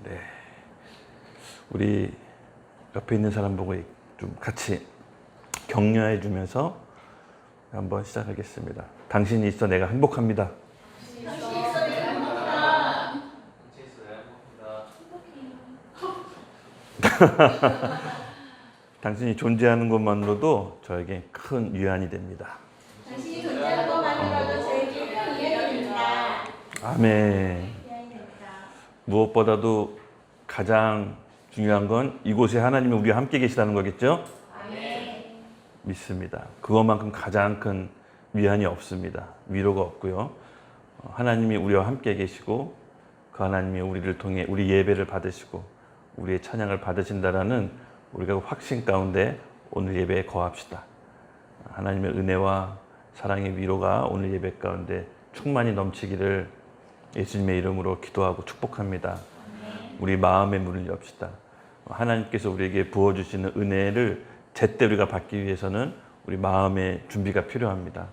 네. 우리 옆에 있는 사람 보고 좀 같이 격려해 주면서 한번 시작하겠습니다. 당신이 있어 내가 행복합니다. 당신이 존재하는 것만으로도 저에게 큰 위안이 됩니다. 당신이 존재하는 것만으로도 저에게 큰 위안이 됩니다. 아멘. 무엇보다도 가장 중요한 건 이곳에 하나님이 우리와 함께 계시다는 거겠죠? 아멘. 믿습니다. 그것만큼 가장 큰 위안이 없습니다. 위로가 없고요. 하나님이 우리와 함께 계시고 그 하나님이 우리를 통해 우리 예배를 받으시고 우리의 찬양을 받으신다라는 우리가 확신 가운데 오늘 예배에 거합시다. 하나님의 은혜와 사랑의 위로가 오늘 예배 가운데 충만히 넘치기를 예수님의 이름으로 기도하고 축복합니다. 우리 마음의 문을 엽시다. 하나님께서 우리에게 부어주시는 은혜를 제때 우리가 받기 위해서는 우리 마음의 준비가 필요합니다.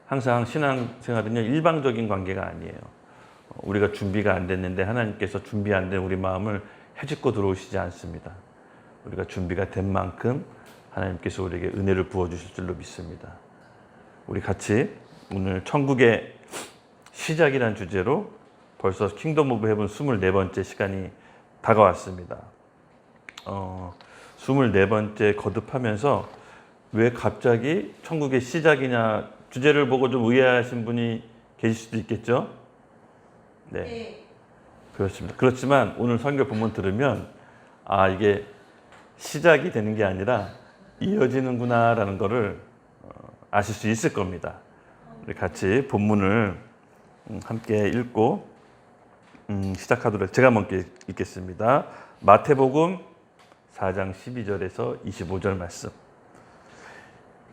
항상 신앙생활은요, 일방적인 관계가 아니에요. 우리가 준비가 안 됐는데 하나님께서 준비 안 된 우리 마음을 헤집고 들어오시지 않습니다. 우리가 준비가 된 만큼 하나님께서 우리에게 은혜를 부어주실 줄로 믿습니다. 우리 같이 오늘 천국의 시작이라는 주제로 벌써 킹덤 오브 헤븐 24번째 시간이 다가왔습니다. 24번째 거듭하면서 왜 갑자기 천국의 시작이냐 주제를 보고 좀 의아하신 분이 계실 수도 있겠죠? 네. 그렇습니다. 그렇지만 오늘 설교 본문 들으면 이게 시작이 되는 게 아니라 이어지는구나라는 것을 아실 수 있을 겁니다. 우리 같이 본문을 함께 읽고 시작하도록 제가 먼저 읽겠습니다. 마태복음 4장 12절에서 25절 말씀.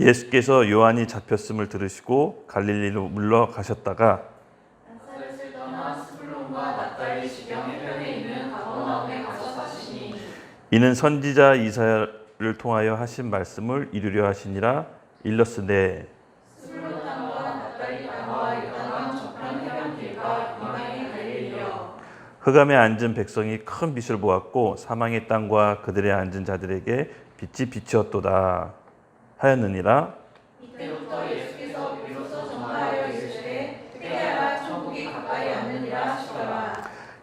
예수께서 요한이 잡혔음을 들으시고 갈릴리로 물러가셨다가 나사렛을 떠나 스불론과 납달리 지경 해변에 있는 가버나움에 가서 사시니 이는 선지자 이사야를 통하여 하신 말씀을 이루려 하시니라. 일러스되 스불론 땅과 납달리 땅과 요단강 저편 해변 길과 이방의 갈릴리여. 흑암에 앉은 백성이 큰 빛을 보았고 사망의 땅과 그들의 앉은 자들에게 빛이 비치었도다 하였느니라. 이때부터 예수께서 비로소 전파하여 이르시되 회개하라 천국이 가까이 왔느니라 하시더라.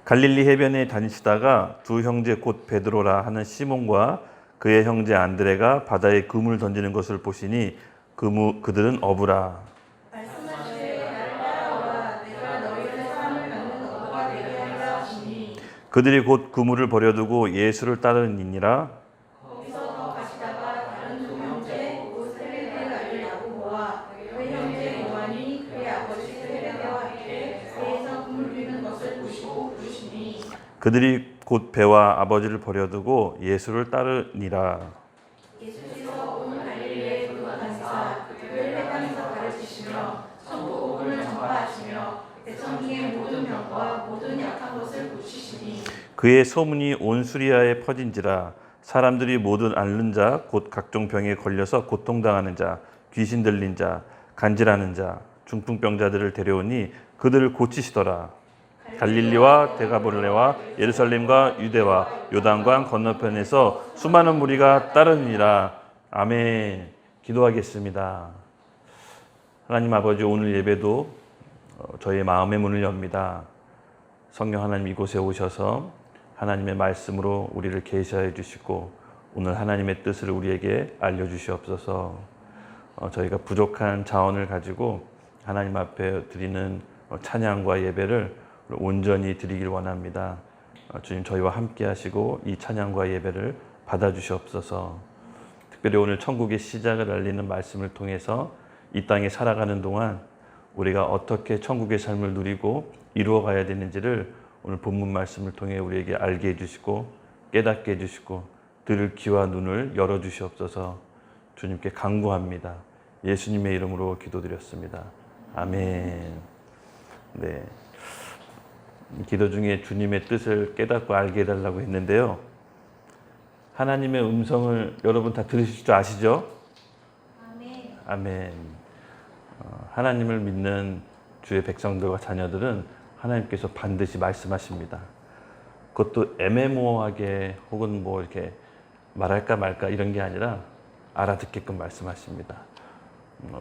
갈릴리 해변에 다니시다가 두 형제 곧 베드로라 하는 시몬과 그의 형제 안드레가 바다에 그물 던지는 것을 보시니 그들은 어부라. 말씀하시되 나를 따라오라. 내가 너희를 사람을 갖는 어부가 되게 하리라 하시니 그들이 곧 그물을 버려두고 예수를 따르니라. 거기서 더 가시다가 다른 두 형제 곧 세베대의 아들 야고보와 그 형제 요한이 그의 아버지 세베대와 함께 배에서 그물 비는 것을 보시고 부르시니 그들이 곧 배와 아버지를 버려두고 예수를 따르니라. 예수께서 온 갈릴리에 돌아다니사 그들 회당에서 가르치시며 천국 복음을 전파하시며 백성 중에 모든 병과 모든 약한 것을 고치시니 그의 소문이 온 수리아에 퍼진지라. 사람들이 모든 앓는 자 곧 각종 병에 걸려서 고통당하는 자 귀신 들린 자 간질하는 자 중풍병자들을 데려오니 그들을 고치시더라. 갈릴리와 데가볼레와 예루살렘과 유대와 요단강 건너편에서 수많은 무리가 따르니라. 아멘. 기도하겠습니다. 하나님 아버지, 오늘 예배도 저희의 마음의 문을 엽니다. 성령 하나님 이곳에 오셔서 하나님의 말씀으로 우리를 계시하여 주시고 오늘 하나님의 뜻을 우리에게 알려주시옵소서. 저희가 부족한 자원을 가지고 하나님 앞에 드리는 찬양과 예배를 온전히 드리길 원합니다. 주님, 저희와 함께 하시고 이 찬양과 예배를 받아주시옵소서. 특별히 오늘 천국의 시작을 알리는 말씀을 통해서 이 땅에 살아가는 동안 우리가 어떻게 천국의 삶을 누리고 이루어가야 되는지를 오늘 본문 말씀을 통해 우리에게 알게 해주시고 깨닫게 해주시고 들을 귀와 눈을 열어주시옵소서. 주님께 간구합니다. 예수님의 이름으로 기도드렸습니다. 아멘. 네. 기도 중에 주님의 뜻을 깨닫고 알게 해달라고 했는데요. 하나님의 음성을 여러분 다 들으실 줄 아시죠? 아멘. 아멘. 하나님을 믿는 주의 백성들과 자녀들은 하나님께서 반드시 말씀하십니다. 그것도 애매모호하게 혹은 뭐 이렇게 말할까 말까 이런 게 아니라 알아듣게끔 말씀하십니다.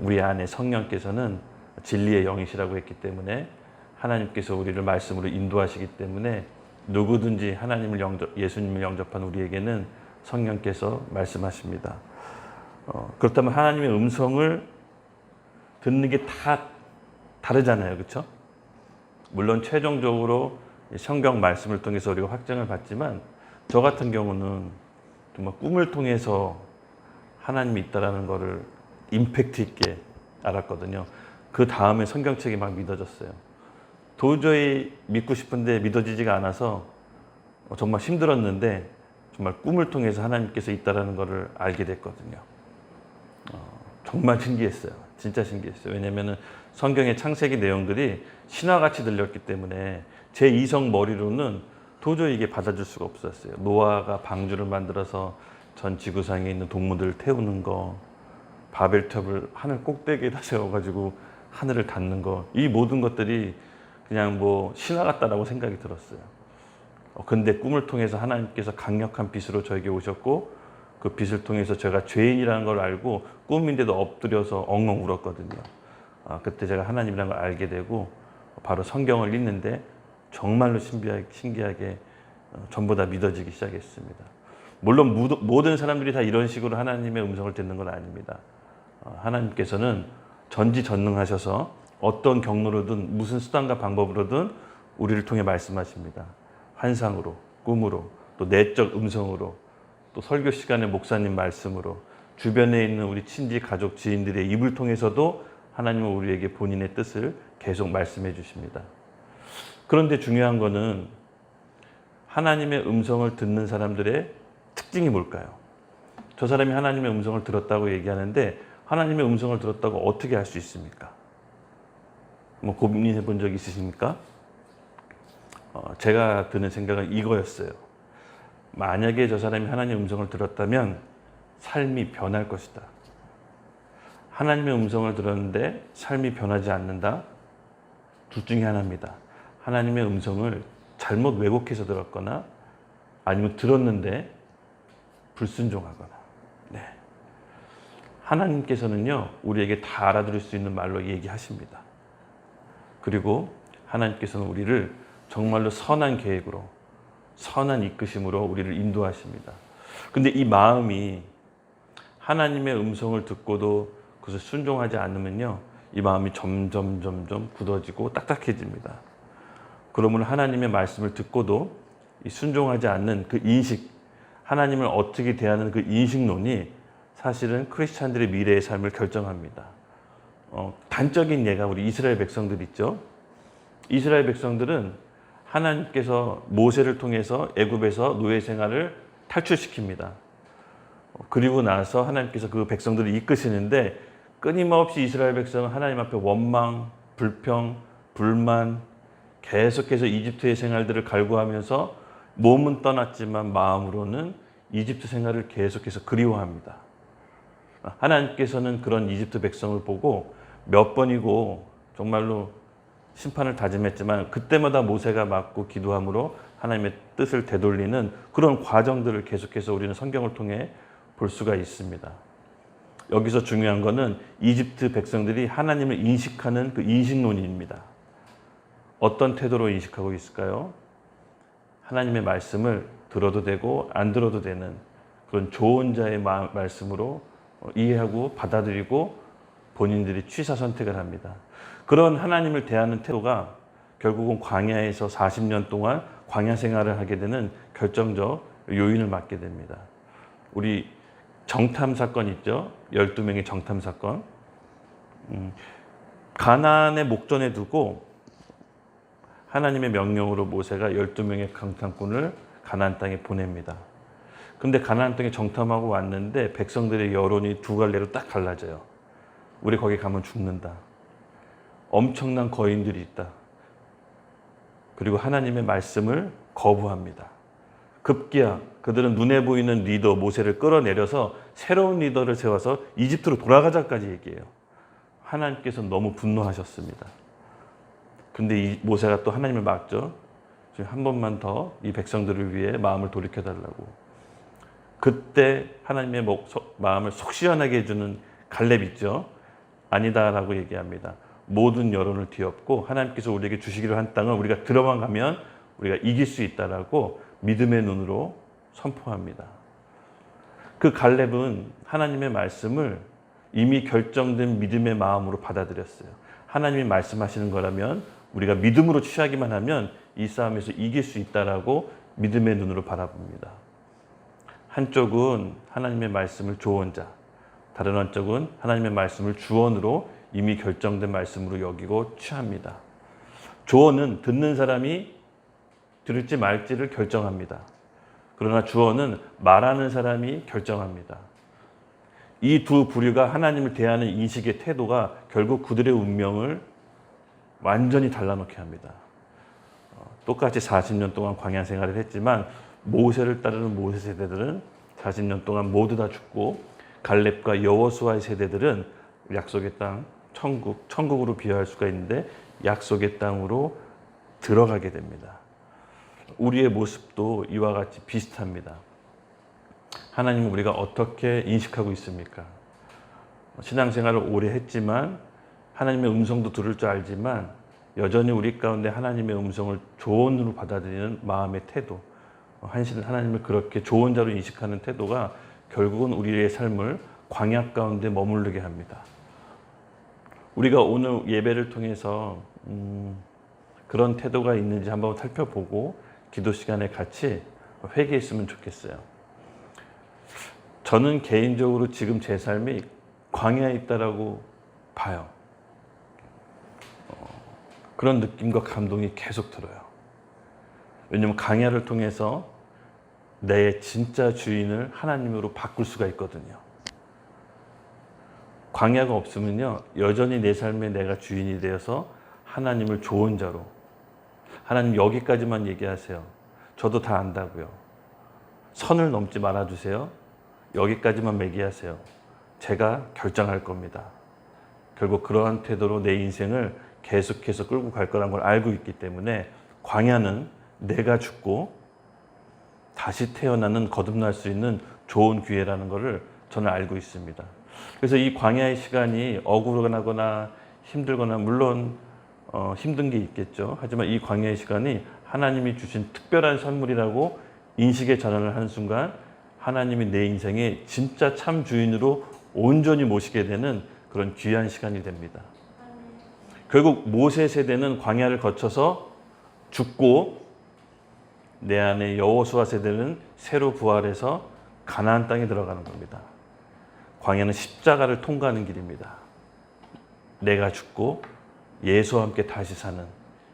우리 안에 성령께서는 진리의 영이시라고 했기 때문에 하나님께서 우리를 말씀으로 인도하시기 때문에 누구든지 예수님을 영접한 우리에게는 성령께서 말씀하십니다. 그렇다면 하나님의 음성을 듣는 게 다 다르잖아요. 그렇죠? 물론 최종적으로 성경 말씀을 통해서 우리가 확증을 받지만 저 같은 경우는 정말 꿈을 통해서 하나님이 있다라는 것을 임팩트 있게 알았거든요. 그 다음에 성경책이 막 믿어졌어요. 도저히 믿고 싶은데 믿어지지가 않아서 정말 힘들었는데 정말 꿈을 통해서 하나님께서 있다라는 것을 알게 됐거든요. 정말 신기했어요. 진짜 신기했어요. 왜냐하면 성경의 창세기 내용들이 신화같이 들렸기 때문에 제 이성 머리로는 도저히 이게 받아줄 수가 없었어요. 노아가 방주를 만들어서 전 지구상에 있는 동물들을 태우는 거, 바벨탑을 하늘 꼭대기에다 세워가지고 하늘을 닫는 거, 이 모든 것들이 그냥 뭐 신화 같다라고 생각이 들었어요. 근데 꿈을 통해서 하나님께서 강력한 빛으로 저에게 오셨고 그 빛을 통해서 제가 죄인이라는 걸 알고 꿈인데도 엎드려서 엉엉 울었거든요. 그때 제가 하나님이라는 걸 알게 되고 바로 성경을 읽는데 정말로 신기하게 전부 다 믿어지기 시작했습니다. 물론 모든 사람들이 다 이런 식으로 하나님의 음성을 듣는 건 아닙니다. 하나님께서는 전지전능하셔서 어떤 경로로든 무슨 수단과 방법으로든 우리를 통해 말씀하십니다. 환상으로, 꿈으로, 또 내적 음성으로, 또 설교 시간에 목사님 말씀으로, 주변에 있는 우리 친지, 가족, 지인들의 입을 통해서도 하나님은 우리에게 본인의 뜻을 계속 말씀해 주십니다. 그런데 중요한 거는 하나님의 음성을 듣는 사람들의 특징이 뭘까요? 저 사람이 하나님의 음성을 들었다고 얘기하는데 하나님의 음성을 들었다고 어떻게 알 수 있습니까? 뭐 고민해 본 적 있으십니까? 제가 드는 생각은 이거였어요. 만약에 저 사람이 하나님의 음성을 들었다면 삶이 변할 것이다. 하나님의 음성을 들었는데 삶이 변하지 않는다? 둘 중에 하나입니다. 하나님의 음성을 잘못 왜곡해서 들었거나 아니면 들었는데 불순종하거나. 네. 하나님께서는요, 우리에게 다 알아들을 수 있는 말로 얘기하십니다. 그리고 하나님께서는 우리를 정말로 선한 계획으로, 선한 이끄심으로 우리를 인도하십니다. 근데 이 마음이 하나님의 음성을 듣고도 그것을 순종하지 않으면요, 이 마음이 점점 굳어지고 딱딱해집니다. 그러면 하나님의 말씀을 듣고도 이 순종하지 않는 그 인식, 하나님을 어떻게 대하는 그 인식론이 사실은 크리스찬들의 미래의 삶을 결정합니다. 단적인 예가 우리 이스라엘 백성들 있죠. 이스라엘 백성들은 하나님께서 모세를 통해서 애굽에서 노예 생활을 탈출시킵니다. 그리고 나서 하나님께서 그 백성들을 이끄시는데 끊임없이 이스라엘 백성은 하나님 앞에 원망, 불평, 불만, 계속해서 이집트의 생활들을 갈구하면서 몸은 떠났지만 마음으로는 이집트 생활을 계속해서 그리워합니다. 하나님께서는 그런 이집트 백성을 보고 몇 번이고 정말로 심판을 다짐했지만 그때마다 모세가 맞고 기도함으로 하나님의 뜻을 되돌리는 그런 과정들을 계속해서 우리는 성경을 통해 볼 수가 있습니다. 여기서 중요한 것은 이집트 백성들이 하나님을 인식하는 그 인식론입니다. 어떤 태도로 인식하고 있을까요? 하나님의 말씀을 들어도 되고 안 들어도 되는 그런 좋은 자의 말씀으로 이해하고 받아들이고 본인들이 취사 선택을 합니다. 그런 하나님을 대하는 태도가 결국은 광야에서 40년 동안 광야 생활을 하게 되는 결정적 요인을 맡게 됩니다. 우리 정탐 사건 있죠? 12명의 정탐 사건. 가나안의 목전에 두고 하나님의 명령으로 모세가 12명의 정탐꾼을 가나안 땅에 보냅니다. 근데 가나안 땅에 정탐하고 왔는데 백성들의 여론이 두 갈래로 딱 갈라져요. 우리 거기 가면 죽는다. 엄청난 거인들이 있다. 그리고 하나님의 말씀을 거부합니다. 급기야 그들은 눈에 보이는 리더 모세를 끌어내려서 새로운 리더를 세워서 이집트로 돌아가자까지 얘기해요. 하나님께서 너무 분노하셨습니다. 근데 이 모세가 또 하나님을 막죠. 지금 한 번만 더 이 백성들을 위해 마음을 돌이켜달라고. 그때 하나님의 마음을 속 시원하게 해주는 갈렙 있죠. 아니다라고 얘기합니다. 모든 여론을 뒤엎고 하나님께서 우리에게 주시기로 한 땅을 우리가 들어만 가면 우리가 이길 수 있다라고 믿음의 눈으로 선포합니다. 그 갈렙은 하나님의 말씀을 이미 결정된 믿음의 마음으로 받아들였어요. 하나님이 말씀하시는 거라면 우리가 믿음으로 취하기만 하면 이 싸움에서 이길 수 있다라고 믿음의 눈으로 바라봅니다. 한쪽은 하나님의 말씀을 조언자, 다른 한쪽은 하나님의 말씀을 주언으로 이미 결정된 말씀으로 여기고 취합니다. 조언은 듣는 사람이 들을지 말지를 결정합니다. 그러나 주언은 말하는 사람이 결정합니다. 이 두 부류가 하나님을 대하는 인식의 태도가 결국 그들의 운명을 완전히 달라놓게 합니다. 똑같이 40년 동안 광야 생활을 했지만 모세를 따르는 모세 세대들은 40년 동안 모두 다 죽고 갈렙과 여호수아의 세대들은 약속의 땅, 천국으로 비유할 수가 있는데 약속의 땅으로 들어가게 됩니다. 우리의 모습도 이와 같이 비슷합니다. 하나님은 우리가 어떻게 인식하고 있습니까? 신앙생활을 오래 했지만 하나님의 음성도 들을 줄 알지만 여전히 우리 가운데 하나님의 음성을 조언으로 받아들이는 마음의 태도, 하나님을 그렇게 조언자로 인식하는 태도가 결국은 우리의 삶을 광야 가운데 머무르게 합니다. 우리가 오늘 예배를 통해서 그런 태도가 있는지 한번 살펴보고 기도 시간에 같이 회개했으면 좋겠어요. 저는 개인적으로 지금 제 삶이 광야에 있다라고 봐요. 그런 느낌과 감동이 계속 들어요. 왜냐하면 광야를 통해서 내 진짜 주인을 하나님으로 바꿀 수가 있거든요. 광야가 없으면요, 여전히 내 삶에 내가 주인이 되어서 하나님을 조언자로, 하나님 여기까지만 얘기하세요. 저도 다 안다고요. 선을 넘지 말아주세요. 여기까지만 매기하세요. 제가 결정할 겁니다. 결국 그러한 태도로 내 인생을 계속해서 끌고 갈 거란 걸 알고 있기 때문에 광야는 내가 죽고 다시 태어나는 거듭날 수 있는 좋은 기회라는 것을 저는 알고 있습니다. 그래서 이 광야의 시간이 억울하거나 힘들거나 물론 힘든 게 있겠죠. 하지만 이 광야의 시간이 하나님이 주신 특별한 선물이라고 인식의 전환을 하는 순간 하나님이 내 인생의 진짜 참 주인으로 온전히 모시게 되는 그런 귀한 시간이 됩니다. 결국 모세 세대는 광야를 거쳐서 죽고 내 안에 여호수아 세대는 새로 부활해서 가나안 땅에 들어가는 겁니다. 광야는 십자가를 통과하는 길입니다. 내가 죽고 예수와 함께 다시 사는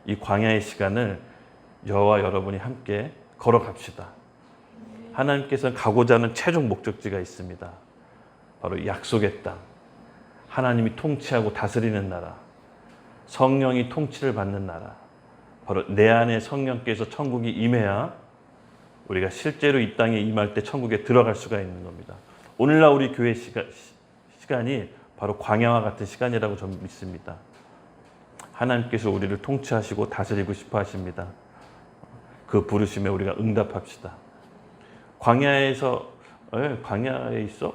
이 광야의 시간을 저와 여러분이 함께 걸어갑시다. 하나님께서는 가고자 하는 최종 목적지가 있습니다. 바로 약속의 땅, 하나님이 통치하고 다스리는 나라, 성령이 통치를 받는 나라, 바로 내 안에 성령께서 천국이 임해야 우리가 실제로 이 땅에 임할 때 천국에 들어갈 수가 있는 겁니다. 오늘날 우리 교회 시간이 바로 광야와 같은 시간이라고 저는 믿습니다. 하나님께서 우리를 통치하시고 다스리고 싶어 하십니다. 그 부르심에 우리가 응답합시다. 광야에 있어?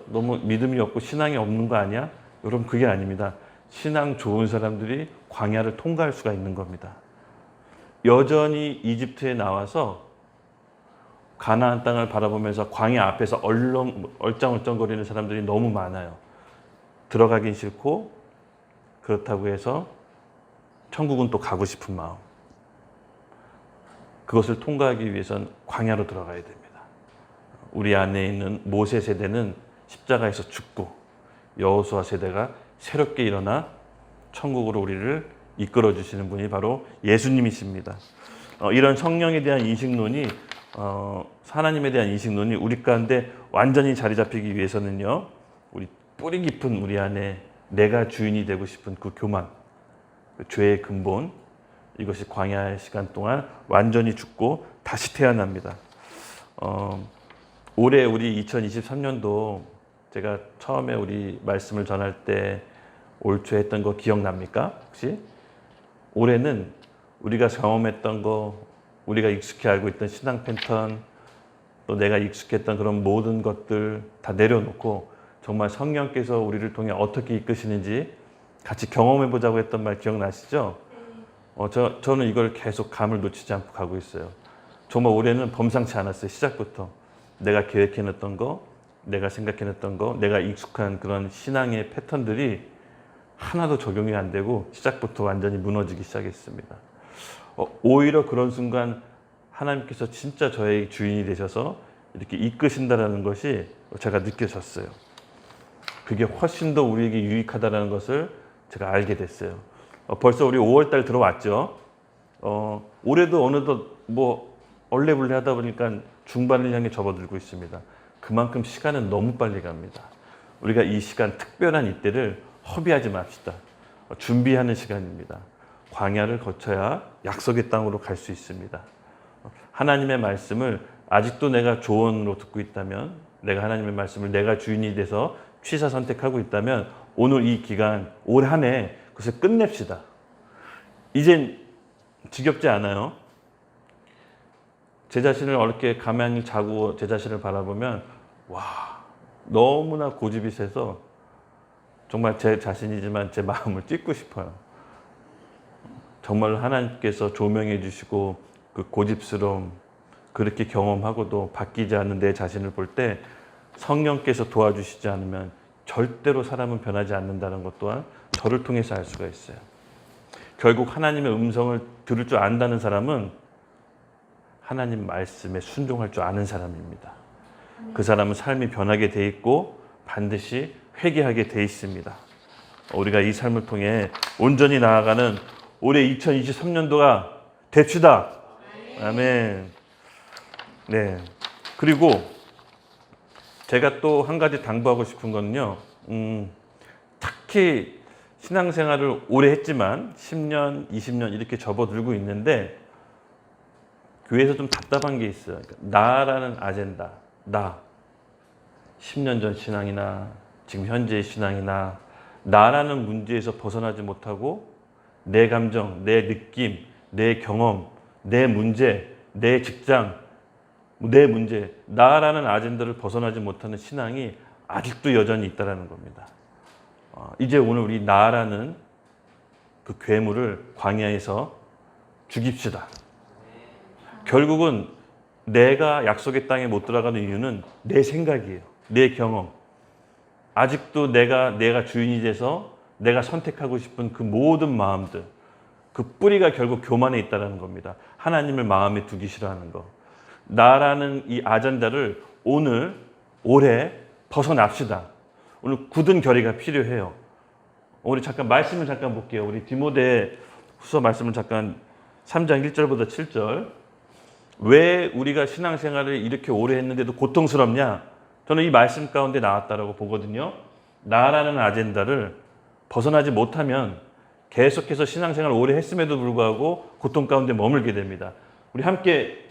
너무 믿음이 없고 신앙이 없는 거 아니야? 여러분, 그게 아닙니다. 신앙 좋은 사람들이 광야를 통과할 수가 있는 겁니다. 여전히 이집트에 나와서 가나안 땅을 바라보면서 광야 앞에서 얼짱얼짱거리는 사람들이 너무 많아요. 들어가긴 싫고 그렇다고 해서 천국은 또 가고 싶은 마음. 그것을 통과하기 위해서는 광야로 들어가야 됩니다. 우리 안에 있는 모세 세대는 십자가에서 죽고 여호수아 세대가 새롭게 일어나 천국으로 우리를 이끌어 주시는 분이 바로 예수님이십니다. 이런 성령에 대한 인식론이 하나님에 대한 인식론이 우리 가운데 완전히 자리 잡히기 위해서는요, 우리 뿌리 깊은 우리 안에 내가 주인이 되고 싶은 그 교만, 그 죄의 근본, 이것이 광야의 시간 동안 완전히 죽고 다시 태어납니다. 올해 우리 2023년도 제가 처음에 우리 말씀을 전할 때 올 초에 했던 거 기억납니까? 혹시? 올해는 우리가 경험했던 거 우리가 익숙히 알고 있던 신앙 패턴, 또 내가 익숙했던 그런 모든 것들 다 내려놓고 정말 성령께서 우리를 통해 어떻게 이끄시는지 같이 경험해 보자고 했던 말 기억나시죠? 저는 이걸 계속 감을 놓치지 않고 가고 있어요. 정말 올해는 범상치 않았어요. 시작부터. 내가 계획해놨던 거, 내가 생각해놨던 거, 내가 익숙한 그런 신앙의 패턴들이 하나도 적용이 안 되고 시작부터 완전히 무너지기 시작했습니다. 오히려 그런 순간 하나님께서 진짜 저의 주인이 되셔서 이렇게 이끄신다는 것이 제가 느껴졌어요. 그게 훨씬 더 우리에게 유익하다는 것을 제가 알게 됐어요. 벌써 우리 5월달 들어왔죠. 올해도 어느덧 얼레벌레 하다 보니까 중반을 향해 접어들고 있습니다. 그만큼 시간은 너무 빨리 갑니다. 우리가 이 시간, 특별한 이때를 허비하지 맙시다. 준비하는 시간입니다. 광야를 거쳐야 약속의 땅으로 갈 수 있습니다. 하나님의 말씀을 아직도 내가 조언으로 듣고 있다면, 내가 하나님의 말씀을 내가 주인이 돼서 취사 선택하고 있다면 오늘 이 기간, 올 한 해 그것을 끝냅시다. 이젠 지겹지 않아요. 제 자신을 어렵게 가만히 자고 제 자신을 바라보면 너무나 고집이 세서 정말 제 자신이지만 제 마음을 찢고 싶어요. 정말 하나님께서 조명해 주시고 그 고집스러움 그렇게 경험하고도 바뀌지 않는 내 자신을 볼 때 성령께서 도와주시지 않으면 절대로 사람은 변하지 않는다는 것 또한 저를 통해서 알 수가 있어요. 결국 하나님의 음성을 들을 줄 안다는 사람은 하나님 말씀에 순종할 줄 아는 사람입니다. 그 사람은 삶이 변하게 돼 있고 반드시 회개하게 돼 있습니다. 우리가 이 삶을 통해 온전히 나아가는 올해 2023년도가 됩시다. 아멘. 네. 그리고 제가 또 한 가지 당부하고 싶은 거는요. 특히 신앙생활을 오래 했지만 10년, 20년 이렇게 접어들고 있는데 교회에서 좀 답답한 게 있어요. 그러니까 나라는 아젠다, 나. 10년 전 신앙이나 지금 현재의 신앙이나 나라는 문제에서 벗어나지 못하고 내 감정, 내 느낌, 내 경험, 내 문제, 내 직장, 내 문제, 나라는 아젠다를 벗어나지 못하는 신앙이 아직도 여전히 있다는 겁니다. 이제 오늘 우리 나라는 그 괴물을 광야에서 죽입시다. 결국은 내가 약속의 땅에 못 들어가는 이유는 내 생각이에요. 내 경험. 아직도 내가 주인이 돼서 내가 선택하고 싶은 그 모든 마음들, 그 뿌리가 결국 교만에 있다는 겁니다. 하나님을 마음에 두기 싫어하는 거. 나라는 이 아젠다를 오늘, 올해 벗어납시다. 오늘 굳은 결의가 필요해요. 우리 잠깐 말씀을 잠깐 볼게요. 우리 디모데 후서 말씀을 잠깐 3장 1절보다 7절. 왜 우리가 신앙생활을 이렇게 오래 했는데도 고통스럽냐? 저는 이 말씀 가운데 나왔다라고 보거든요. 나라는 아젠다를 벗어나지 못하면 계속해서 신앙생활을 오래 했음에도 불구하고 고통 가운데 머물게 됩니다. 우리 함께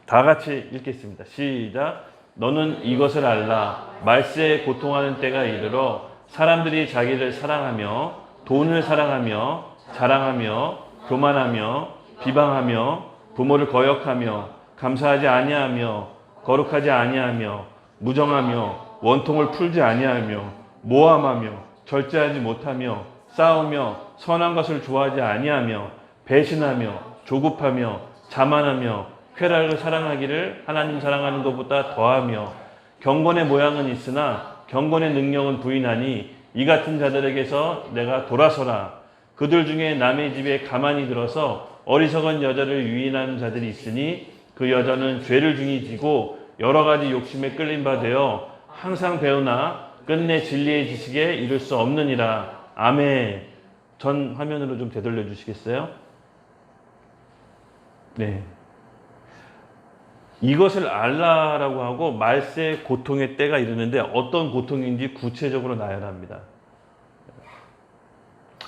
다 같이 읽겠습니다. 시작. 너는 이것을 알라. 말세에 고통하는 때가 이르러 사람들이 자기를 사랑하며 돈을 사랑하며 자랑하며 교만하며 비방하며 부모를 거역하며 감사하지 아니하며 거룩하지 아니하며 무정하며 원통을 풀지 아니하며 모함하며 절제하지 못하며 싸우며 선한 것을 좋아하지 아니하며 배신하며 조급하며 자만하며 쾌락을 사랑하기를 하나님 사랑하는 것보다 더하며 경건의 모양은 있으나 경건의 능력은 부인하니 이 같은 자들에게서 내가 돌아서라. 그들 중에 남의 집에 가만히 들어서 어리석은 여자를 유인하는 자들이 있으니 그 여자는 죄를 중히 지고 여러 가지 욕심에 끌린 바 되어 항상 배우나 끝내 진리의 지식에 이를 수 없느니라. 아멘. 전 화면으로 좀 되돌려 주시겠어요? 네. 이것을 알라라고 하고 말세 고통의 때가 이르는데 어떤 고통인지 구체적으로 나열합니다.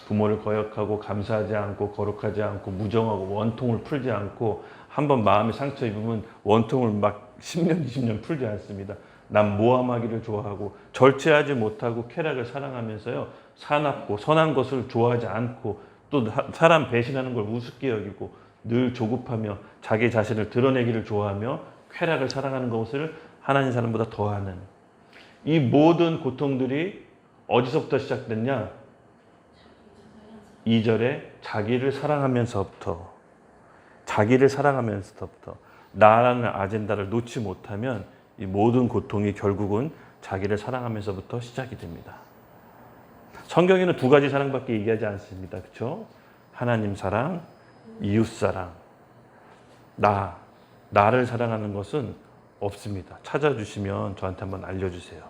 부모를 거역하고 감사하지 않고 거룩하지 않고 무정하고 원통을 풀지 않고 한번 마음에 상처 입으면 원통을 막 10년, 20년 풀지 않습니다. 난 모함하기를 좋아하고 절제하지 못하고 쾌락을 사랑하면서요. 사납고 선한 것을 좋아하지 않고 또 사람 배신하는 걸 우습게 여기고 늘 조급하며 자기 자신을 드러내기를 좋아하며 쾌락을 사랑하는 것을 하나님 사람보다 더하는 이 모든 고통들이 어디서부터 시작됐냐? 2절에 자기를 사랑하면서부터 나라는 아젠다를 놓지 못하면 이 모든 고통이 결국은 자기를 사랑하면서부터 시작이 됩니다. 성경에는 두 가지 사랑밖에 얘기하지 않습니다. 그렇죠? 하나님 사랑, 이웃 사랑. 나를 사랑하는 것은 없습니다. 찾아주시면 저한테 한번 알려주세요.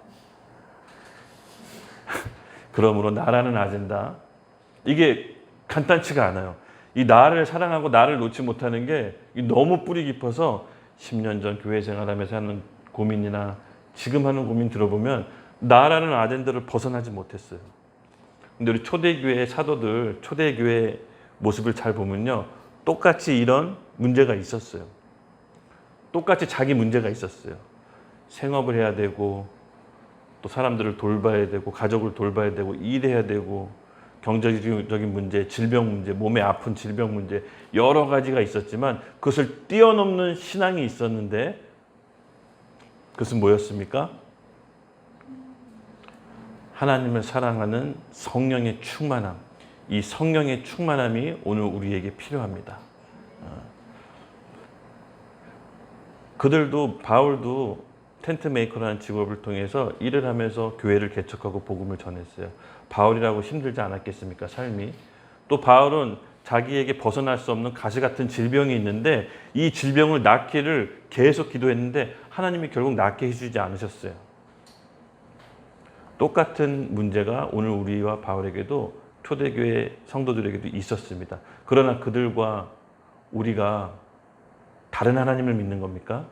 그러므로 나라는 아젠다. 이게 간단치가 않아요. 이 나를 사랑하고 나를 놓지 못하는 게 너무 뿌리 깊어서 10년 전 교회 생활하면서 하는 고민이나 지금 하는 고민 들어보면 나라는 아젠다를 벗어나지 못했어요. 근데 우리 초대교회 사도들, 초대교회 모습을 잘 보면요. 똑같이 이런 문제가 있었어요. 똑같이 자기 문제가 있었어요. 생업을 해야 되고 또 사람들을 돌봐야 되고 가족을 돌봐야 되고 일해야 되고 경제적인 문제, 질병 문제, 몸에 아픈 질병 문제 여러 가지가 있었지만 그것을 뛰어넘는 신앙이 있었는데 그것은 뭐였습니까? 하나님을 사랑하는 성령의 충만함. 이 성령의 충만함이 오늘 우리에게 필요합니다. 그들도 바울도 텐트 메이커라는 직업을 통해서 일을 하면서 교회를 개척하고 복음을 전했어요. 바울이라고 힘들지 않았겠습니까? 삶이. 또 바울은 자기에게 벗어날 수 없는 가시 같은 질병이 있는데 이 질병을 낫기를 계속 기도했는데 하나님이 결국 낫게 해주지 않으셨어요. 똑같은 문제가 오늘 우리와 바울에게도 초대교회 성도들에게도 있었습니다. 그러나 그들과 우리가 다른 하나님을 믿는 겁니까?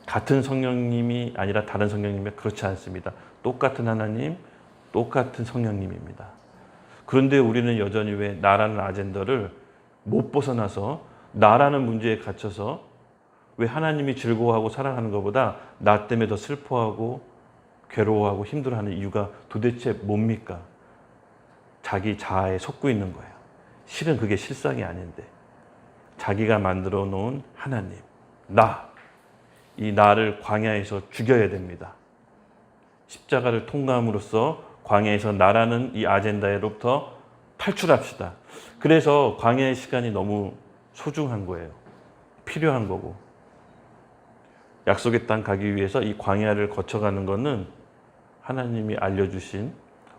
같은 성령님이 아니라 다른 성령님이 그렇지 않습니다. 똑같은 하나님, 똑같은 성령님입니다. 그런데 우리는 여전히 왜 나라는 아젠다를 못 벗어나서 나라는 문제에 갇혀서 왜 하나님이 즐거워하고 사랑하는 것보다 나 때문에 더 슬퍼하고 괴로워하고 힘들어하는 이유가 도대체 뭡니까? 자기 자아에 속고 있는 거예요. 실은 그게 실상이 아닌데 자기가 만들어 놓은 하나님, 이 나를 광야에서 죽여야 됩니다. 십자가를 통과함으로써 광야에서 나라는 이 아젠다로부터 탈출합시다. 그래서 광야의 시간이 너무 소중한 거예요. 필요한 거고. 약속의 땅 가기 위해서 이 광야를 거쳐가는 것은 하나님이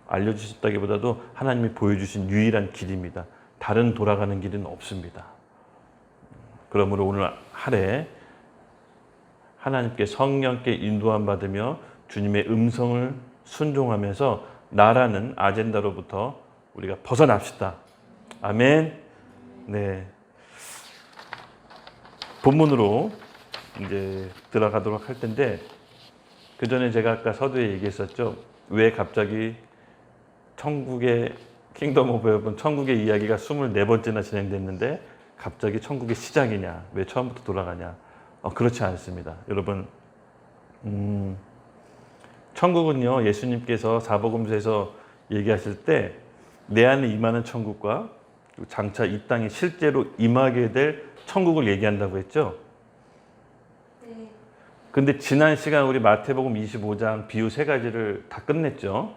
알려주셨다기보다도 하나님이 보여주신 유일한 길입니다. 다른 돌아가는 길은 없습니다. 그러므로 오늘 하루에 하나님께 성령께 인도함 받으며 주님의 음성을 순종하면서 나라는 아젠다로부터 우리가 벗어납시다. 아멘. 네. 본문으로 이제 들어가도록 할 텐데 그 전에 제가 아까 서두에 얘기했었죠. 왜 갑자기 천국의 킹덤 오브 헤븐 천국의 이야기가 24번째나 진행됐는데 갑자기 천국의 시작이냐? 왜 처음부터 돌아가냐? 그렇지 않습니다. 여러분, 천국은요, 예수님께서 사복음서에서 얘기하실 때 내 안에 임하는 천국과 장차 이 땅에 실제로 임하게 될 천국을 얘기한다고 했죠. 근데 지난 시간 우리 마태복음 25장 비유 3가지를 다 끝냈죠.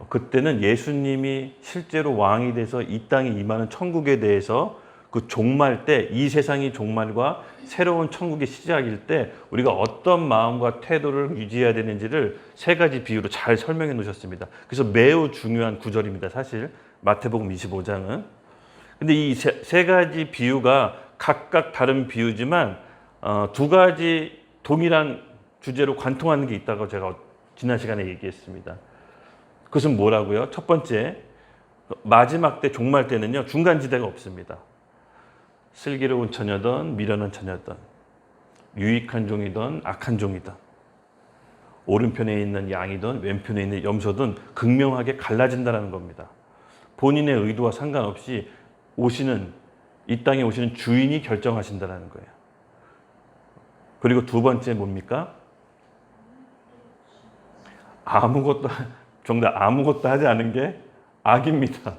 그때는 예수님이 실제로 왕이 돼서 이 땅에 임하는 천국에 대해서 그 종말 때, 이 세상이 종말과 새로운 천국의 시작일 때 우리가 어떤 마음과 태도를 유지해야 되는지를 3가지 비유로 잘 설명해 놓으셨습니다. 그래서 매우 중요한 구절입니다. 사실 마태복음 25장은. 근데 이 3가지 비유가 각각 다른 비유지만 2가지 동일한 주제로 관통하는 게 있다고 제가 지난 시간에 얘기했습니다. 그것은 뭐라고요? 첫 번째, 마지막 때 종말 때는요, 중간지대가 없습니다. 슬기로운 처녀든 미련한 처녀든 유익한 종이든 악한 종이든 오른편에 있는 양이든 왼편에 있는 염소든 극명하게 갈라진다는 겁니다. 본인의 의도와 상관없이 이 땅에 오시는 주인이 결정하신다는 거예요. 그리고 2번째 뭡니까? 아무것도 하지 않은 게 악입니다.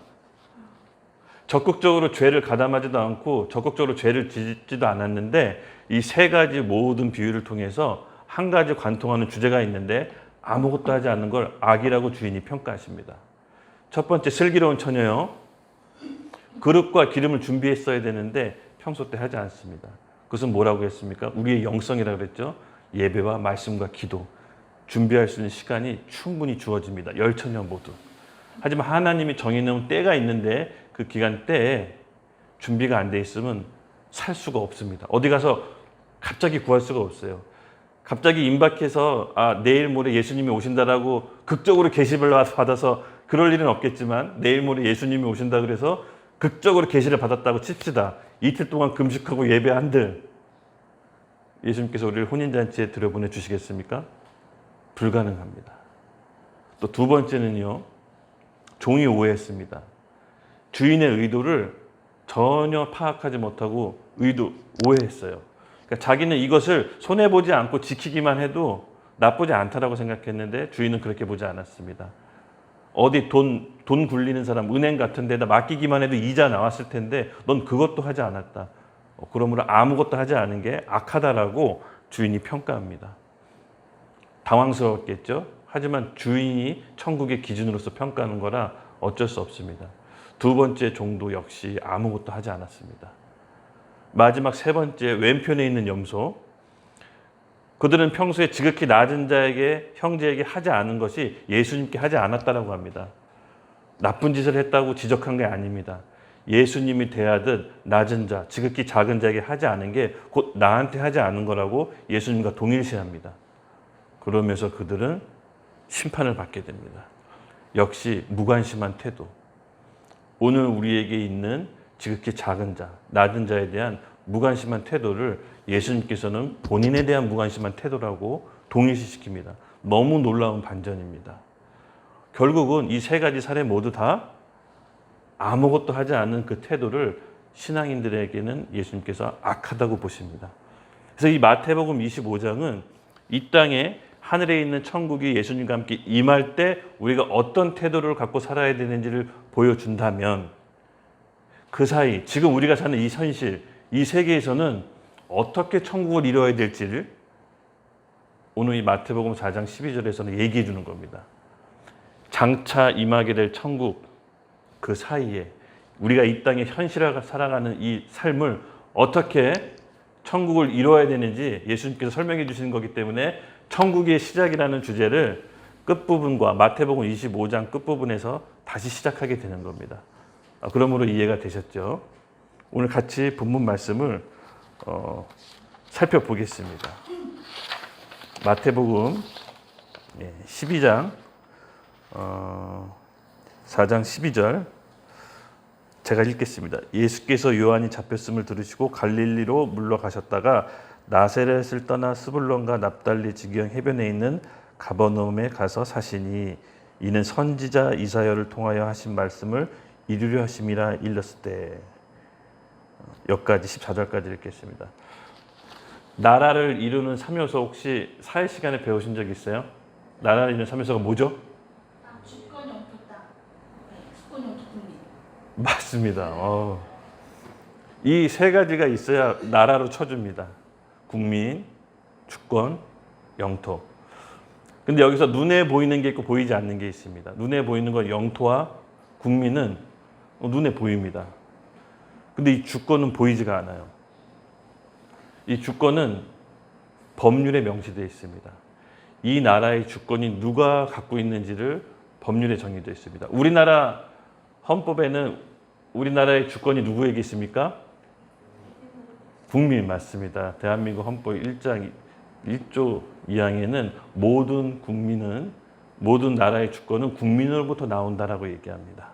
적극적으로 죄를 가담하지도 않고 적극적으로 죄를 짓지도 않았는데 이 세 가지 모든 비유를 통해서 한 가지 관통하는 주제가 있는데 아무것도 하지 않는 걸 악이라고 주인이 평가하십니다. 첫 번째, 슬기로운 처녀요. 그릇과 기름을 준비했어야 되는데 평소 때 하지 않습니다. 그것은 뭐라고 했습니까? 우리의 영성이라고 그랬죠. 예배와 말씀과 기도, 준비할 수 있는 시간이 충분히 주어집니다. 열처녀 모두. 하지만 하나님이 정해놓은 때가 있는데 그 기간 때에 준비가 안 돼 있으면 살 수가 없습니다. 어디 가서 갑자기 구할 수가 없어요. 갑자기 임박해서 내일 모레 예수님이 오신다라고 극적으로 계시를 받아서 그럴 일은 없겠지만 내일 모레 예수님이 오신다 그래서 극적으로 계시를 받았다고 칩시다. 이틀 동안 금식하고 예배한들 예수님께서 우리를 혼인잔치에 들여보내 주시겠습니까? 불가능합니다. 또 두 번째는요. 종이 오해했습니다. 주인의 의도를 전혀 파악하지 못하고 오해했어요. 그러니까 자기는 이것을 손해보지 않고 지키기만 해도 나쁘지 않다라고 생각했는데 주인은 그렇게 보지 않았습니다. 어디 돈 굴리는 사람 은행 같은 데다 맡기기만 해도 이자 나왔을 텐데 넌 그것도 하지 않았다. 그러므로 아무것도 하지 않은 게 악하다라고 주인이 평가합니다. 당황스러웠겠죠? 하지만 주인이 천국의 기준으로서 평가하는 거라 어쩔 수 없습니다. 두 번째 종도 역시 아무것도 하지 않았습니다. 마지막 세 번째, 왼편에 있는 염소. 그들은 평소에 지극히 낮은 자에게, 형제에게 하지 않은 것이 예수님께 하지 않았다라고 합니다. 나쁜 짓을 했다고 지적한 게 아닙니다. 예수님이 대하듯 낮은 자, 지극히 작은 자에게 하지 않은 게 곧 나한테 하지 않은 거라고 예수님과 동일시합니다. 그러면서 그들은 심판을 받게 됩니다. 역시 무관심한 태도. 오늘 우리에게 있는 지극히 작은 자, 낮은 자에 대한 무관심한 태도를 예수님께서는 본인에 대한 무관심한 태도라고 동일시시킵니다. 너무 놀라운 반전입니다. 결국은 이 세 가지 사례 모두 다 아무것도 하지 않은 그 태도를 신앙인들에게는 예수님께서 악하다고 보십니다. 그래서 이 마태복음 25장은 이 땅에 하늘에 있는 천국이 예수님과 함께 임할 때 우리가 어떤 태도를 갖고 살아야 되는지를 보여준다면 그 사이 지금 우리가 사는 이 현실, 이 세계에서는 어떻게 천국을 이루어야 될지를 오늘 이 마태복음 4장 12절에서는 얘기해 주는 겁니다. 장차 임하게 될 천국 그 사이에 우리가 이 땅에 현실화가 살아가는 이 삶을 어떻게 천국을 이루어야 되는지 예수님께서 설명해 주시는 거기 때문에 천국의 시작이라는 주제를 끝부분과 마태복음 25장 끝부분에서 다시 시작하게 되는 겁니다. 그러므로 이해가 되셨죠? 오늘 같이 본문 말씀을 살펴보겠습니다. 마태복음 12장 4장 12절 제가 읽겠습니다. 예수께서 요한이 잡혔음을 들으시고 갈릴리로 물러가셨다가 나사렛을 떠나 스불론과 납달리 지경 해변에 있는 가버나움에 가서 사시니 이는 선지자 이사야를 통하여 하신 말씀을 이루려 하심이라 일렀을 때 여기까지 14절까지 읽겠습니다. 나라를 이루는 3요소 혹시 사회 시간에 배우신 적 있어요? 나라를 이루는 3요소가 뭐죠? 주권, 영토, 땅. 주권, 영토, 국민. 맞습니다. 이 세 가지가 있어야 나라로 쳐줍니다. 국민, 주권, 영토. 근데 여기서 눈에 보이는 게 있고 보이지 않는 게 있습니다. 눈에 보이는 건 영토와 국민은 눈에 보입니다. 근데 이 주권은 보이지가 않아요. 이 주권은 법률에 명시되어 있습니다. 이 나라의 주권이 누가 갖고 있는지를 법률에 정의되어 있습니다. 우리나라 헌법에는 우리나라의 주권이 누구에게 있습니까? 국민 맞습니다. 대한민국 헌법 1장 1조 2항에는 모든 국민은 모든 나라의 주권은 국민으로부터 나온다라고 얘기합니다.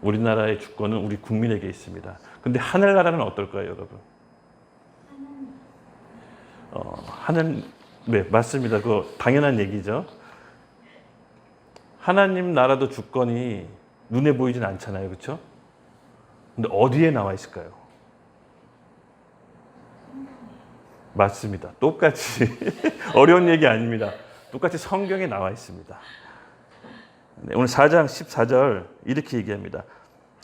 우리나라의 주권은 우리 국민에게 있습니다. 근데 하늘나라는 어떨까요, 여러분? 네, 맞습니다. 그거 당연한 얘기죠. 하나님 나라도 주권이 눈에 보이진 않잖아요. 그렇죠? 근데 어디에 나와 있을까요? 맞습니다. 똑같이 어려운 얘기 아닙니다. 똑같이 성경에 나와 있습니다. 네, 오늘 4장 14절 이렇게 얘기합니다.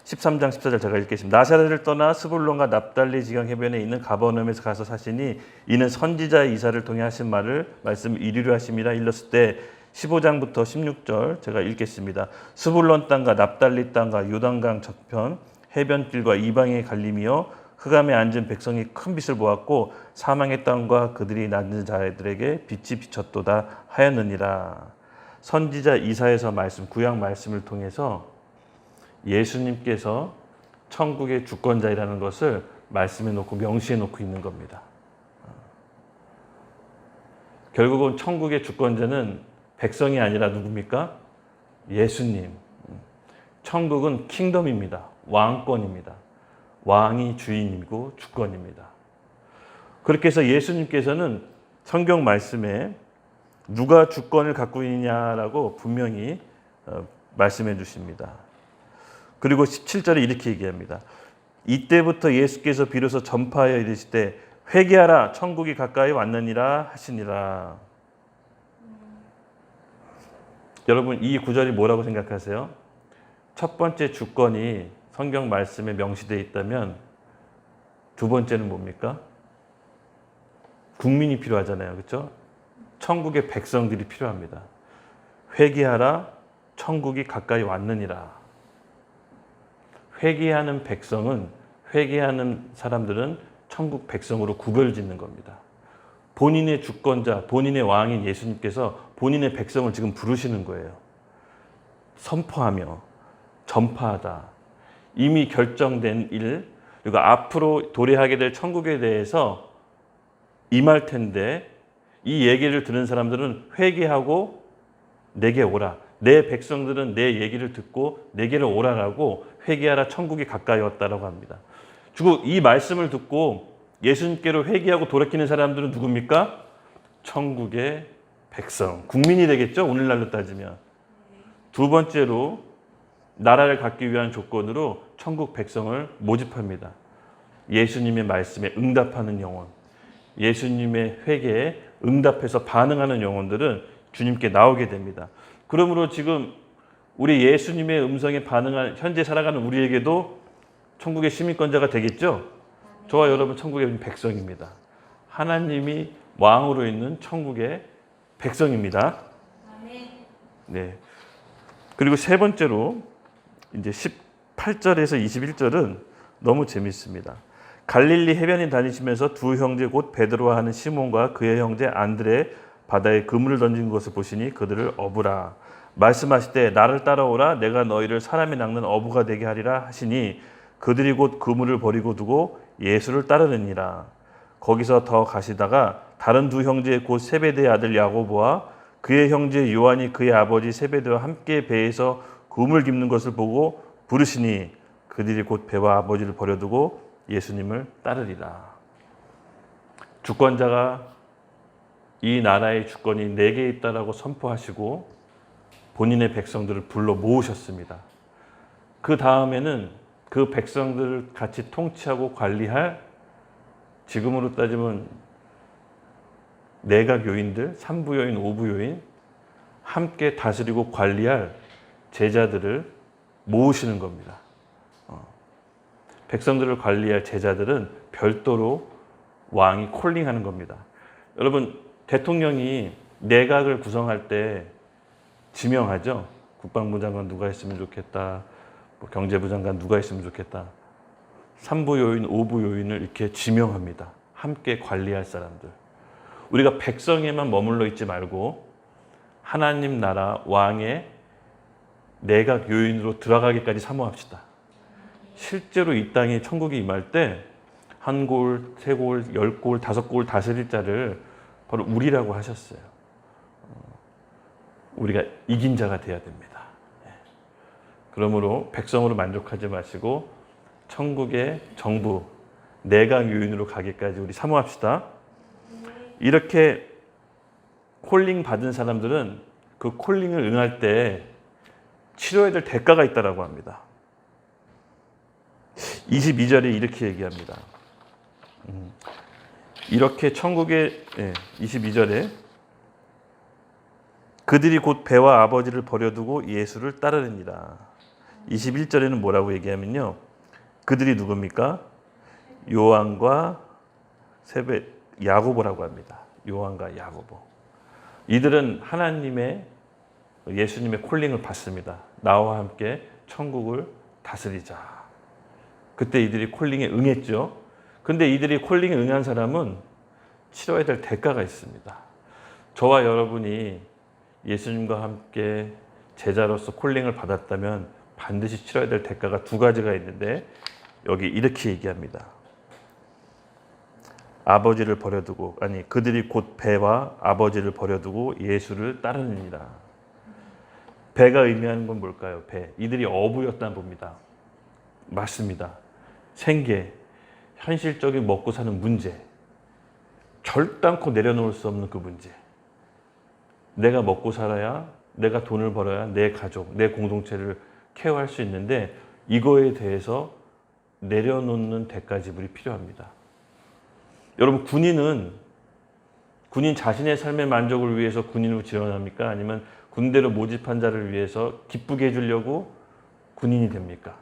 13장 14절 제가 읽겠습니다. 나사렛을 떠나 스불론과 납달리 지경 해변에 있는 가버나움에서 가서 사시니 이는 선지자 이사를 통해 하신 말씀을 이루려 하심이라. 일렀을 때 15장부터 16절 제가 읽겠습니다. 스불론 땅과 납달리 땅과 요단강 저편 해변길과 이방의 갈림이여 흑암에 앉은 백성이 큰 빛을 보았고 사망의 땅과 그들이 낳는 자들에게 빛이 비쳤도다 하였느니라. 선지자 이사에서 구약 말씀을 통해서 예수님께서 천국의 주권자이라는 것을 말씀해 놓고 명시해 놓고 있는 겁니다. 결국은 천국의 주권자는 백성이 아니라 누굽니까? 예수님. 천국은 킹덤입니다. 왕권입니다. 왕이 주인이고 주권입니다. 그렇게 해서 예수님께서는 성경 말씀에 누가 주권을 갖고 있느냐라고 분명히 말씀해 주십니다. 그리고 17절에 이렇게 얘기합니다. 이때부터 예수께서 비로소 전파하여 이르시되 회개하라 천국이 가까이 왔느니라 하시니라. 여러분 이 구절이 뭐라고 생각하세요? 첫 번째 주권이 성경 말씀에 명시되어 있다면 두 번째는 뭡니까? 국민이 필요하잖아요. 그렇죠? 천국의 백성들이 필요합니다. 회개하라 천국이 가까이 왔느니라. 회개하는 사람들은 천국 백성으로 구별짓는 겁니다. 본인의 주권자, 본인의 왕인 예수님께서 본인의 백성을 지금 부르시는 거예요. 선포하며 전파하다. 이미 결정된 일, 그리고 앞으로 도래하게 될 천국에 대해서 임할 텐데 이 얘기를 들은 사람들은 회개하고 내게 오라. 내 백성들은 내 얘기를 듣고 내게로 오라라고 회개하라 천국이 가까이 왔다라고 합니다. 그리고 이 말씀을 듣고 예수님께로 회개하고 돌이키는 사람들은 누굽니까? 천국의 백성, 국민이 되겠죠? 오늘날로 따지면. 두 번째로 나라를 갖기 위한 조건으로 천국 백성을 모집합니다. 예수님의 말씀에 응답하는 영혼, 예수님의 회개에 응답해서 반응하는 영혼들은 주님께 나오게 됩니다. 그러므로 지금 우리 예수님의 음성에 반응한 현재 살아가는 우리에게도 천국의 시민권자가 되겠죠? 저와 여러분 천국의 백성입니다. 하나님이 왕으로 있는 천국의 백성입니다. 네. 그리고 세 번째로 이제 18절에서 21절은 너무 재밌습니다. 갈릴리 해변에 다니시면서 두 형제 곧 베드로와 하는 시몬과 그의 형제 안드레 바다에 그물을 던진 것을 보시니 그들을 어부라. 말씀하시되 나를 따라오라 내가 너희를 사람이 낚는 어부가 되게 하리라 하시니 그들이 곧 그물을 버리고 두고 예수를 따르느니라. 거기서 더 가시다가 다른 두 형제 곧 세베대의 아들 야고보와 그의 형제 요한이 그의 아버지 세베대와 함께 배에서 그물 깁는 것을 보고 부르시니 그들이 곧 배와 아버지를 버려두고 예수님을 따르리라. 주권자가 이 나라의 주권이 내게 있다라고 선포하시고 본인의 백성들을 불러 모으셨습니다. 그 다음에는 그 백성들을 같이 통치하고 관리할 지금으로 따지면 내각 요인들, 3부 요인, 5부 요인 함께 다스리고 관리할 제자들을 모으시는 겁니다. 백성들을 관리할 제자들은 별도로 왕이 콜링하는 겁니다. 여러분 대통령이 내각을 구성할 때 지명하죠. 국방부 장관 누가 했으면 좋겠다. 경제부 장관 누가 했으면 좋겠다. 3부 요인, 5부 요인을 이렇게 지명합니다. 함께 관리할 사람들. 우리가 백성에만 머물러 있지 말고 하나님 나라 왕의 내각 요인으로 들어가기까지 사모합시다. 실제로 이 땅에 천국이 임할 때 한 골, 세 골, 10골, 5골 다스릴 자를 바로 우리라고 하셨어요. 우리가 이긴 자가 돼야 됩니다. 그러므로 백성으로 만족하지 마시고 천국의 정부, 내각 요인으로 가기까지 우리 사모합시다. 이렇게 콜링 받은 사람들은 그 콜링을 응할 때 치러야 될 대가가 있다고 합니다. 22절에 이렇게 얘기합니다. 이렇게 천국의 22절에 그들이 곧 배와 아버지를 버려두고 예수를 따르느니라. 21절에는 뭐라고 얘기하면요. 그들이 누굽니까? 요한과 야고보라고 합니다. 요한과 야고보. 이들은 하나님의 예수님의 콜링을 받습니다. 나와 함께 천국을 다스리자. 그때 이들이 콜링에 응했죠. 근데 이들이 콜링에 응한 사람은 치러야 될 대가가 있습니다. 저와 여러분이 예수님과 함께 제자로서 콜링을 받았다면 반드시 치러야 될 대가가 두 가지가 있는데 여기 이렇게 얘기합니다. 아버지를 버려두고 그들이 곧 배와 아버지를 버려두고 예수를 따르느니라. 배가 의미하는 건 뭘까요? 배. 이들이 어부였다는 봅니다. 맞습니다. 생계, 현실적인 먹고 사는 문제, 결단코 내려놓을 수 없는 그 문제. 내가 먹고 살아야, 내가 돈을 벌어야 내 가족, 내 공동체를 케어할 수 있는데 이거에 대해서 내려놓는 대가 지불이 필요합니다. 여러분, 군인 자신의 삶의 만족을 위해서 군인으로 지원합니까? 아니면 군대로 모집한 자를 위해서 기쁘게 해주려고 군인이 됩니까?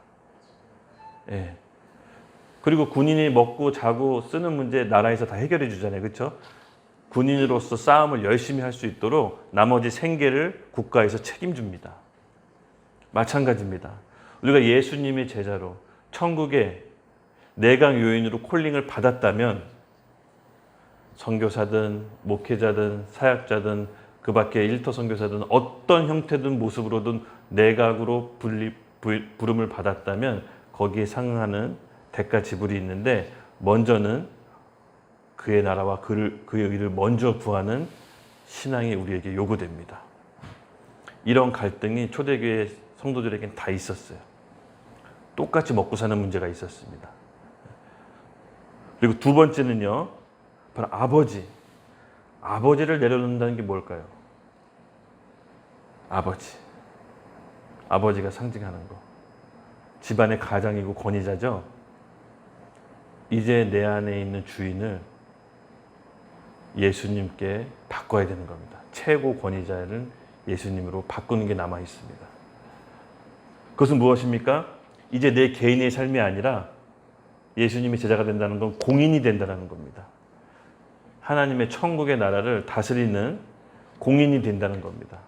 예. 그리고 군인이 먹고 자고 쓰는 문제 나라에서 다 해결해 주잖아요. 그렇죠? 군인으로서 싸움을 열심히 할 수 있도록 나머지 생계를 국가에서 책임집니다. 마찬가지입니다. 우리가 예수님의 제자로 천국의 내강 요인으로 콜링을 받았다면 선교사든 목회자든 사역자든 그 밖에 일터 선교사든 어떤 형태든 모습으로든 내각으로 부름을 받았다면 거기에 상응하는 대가 지불이 있는데 먼저는 그의 나라와 그의 의를 먼저 구하는 신앙이 우리에게 요구됩니다. 이런 갈등이 초대교회 성도들에겐 다 있었어요. 똑같이 먹고 사는 문제가 있었습니다. 그리고 두 번째는요, 바로 아버지를 내려놓는다는 게 뭘까요? 아버지가 상징하는 거. 집안의 가장이고 권위자죠. 이제 내 안에 있는 주인을 예수님께 바꿔야 되는 겁니다. 최고 권위자는 예수님으로 바꾸는 게 남아 있습니다. 그것은 무엇입니까? 이제 내 개인의 삶이 아니라 예수님의 제자가 된다는 건 공인이 된다는 겁니다. 하나님의 천국의 나라를 다스리는 공인이 된다는 겁니다.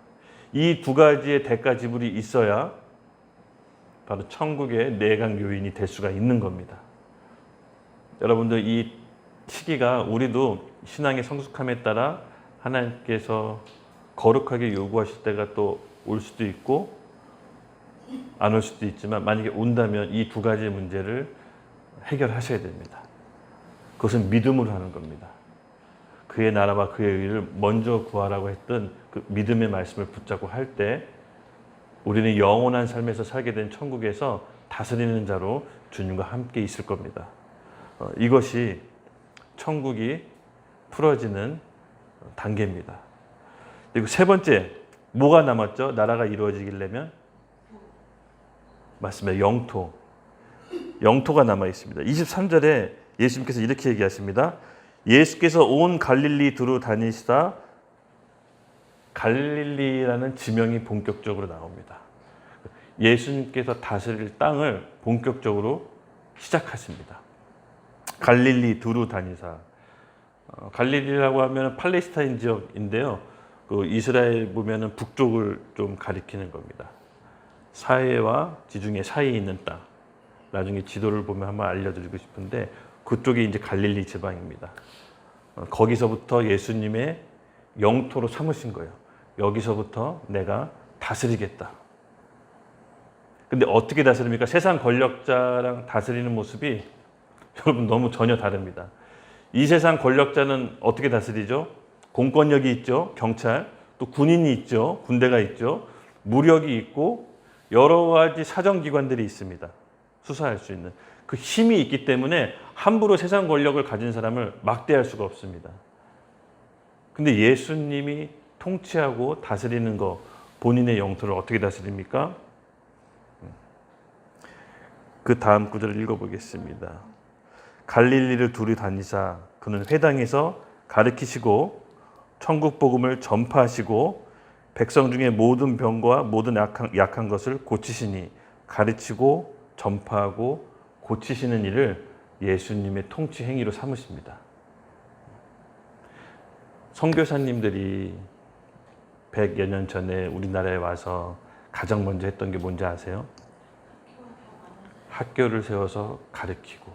이 두 가지의 대가 지불이 있어야 바로 천국의 내각 요인이 될 수가 있는 겁니다. 여러분들, 이 시기가 우리도 신앙의 성숙함에 따라 하나님께서 거룩하게 요구하실 때가 또 올 수도 있고 안 올 수도 있지만 만약에 온다면 이 두 가지 문제를 해결하셔야 됩니다. 그것은 믿음으로 하는 겁니다. 그의 나라와 그의 의를 먼저 구하라고 했던 그 믿음의 말씀을 붙잡고 할 때 우리는 영원한 삶에서 살게 된 천국에서 다스리는 자로 주님과 함께 있을 겁니다. 이것이 천국이 풀어지는 단계입니다. 그리고 세 번째, 뭐가 남았죠? 나라가 이루어지려면? 맞습니다. 영토가 남아 있습니다. 23절에 예수님께서 이렇게 얘기하십니다. 예수께서 온 갈릴리 두루 다니시다. 갈릴리라는 지명이 본격적으로 나옵니다. 예수님께서 다스릴 땅을 본격적으로 시작하십니다. 갈릴리 두루 다니사. 갈릴리라고 하면 팔레스타인 지역인데요. 그 이스라엘 보면은 북쪽을 좀 가리키는 겁니다. 사해와 지중해 사이에 있는 땅. 나중에 지도를 보면 한번 알려드리고 싶은데 그쪽이 이제 갈릴리 지방입니다. 거기서부터 예수님의 영토로 삼으신 거예요. 여기서부터 내가 다스리겠다. 근데 어떻게 다스립니까? 세상 권력자랑 다스리는 모습이 여러분 너무 전혀 다릅니다. 이 세상 권력자는 어떻게 다스리죠? 공권력이 있죠. 경찰, 또 군인이 있죠. 군대가 있죠. 무력이 있고 여러 가지 사정기관들이 있습니다. 수사할 수 있는. 그 힘이 있기 때문에 함부로 세상 권력을 가진 사람을 막대할 수가 없습니다. 근데 예수님이 통치하고 다스리는 거, 본인의 영토를 어떻게 다스립니까? 그 다음 구절을 읽어보겠습니다. 갈릴리를 두루 다니사 그는 회당에서 가르치시고 천국 복음을 전파하시고 백성 중에 모든 병과 모든 약한 것을 고치시니 가르치고 전파하고 고치시는 일을 예수님의 통치 행위로 삼으십니다. 선교사님들이 100여 년 전에 우리나라에 와서 가장 먼저 했던 게 뭔지 아세요? 학교를 세워서 가르치고,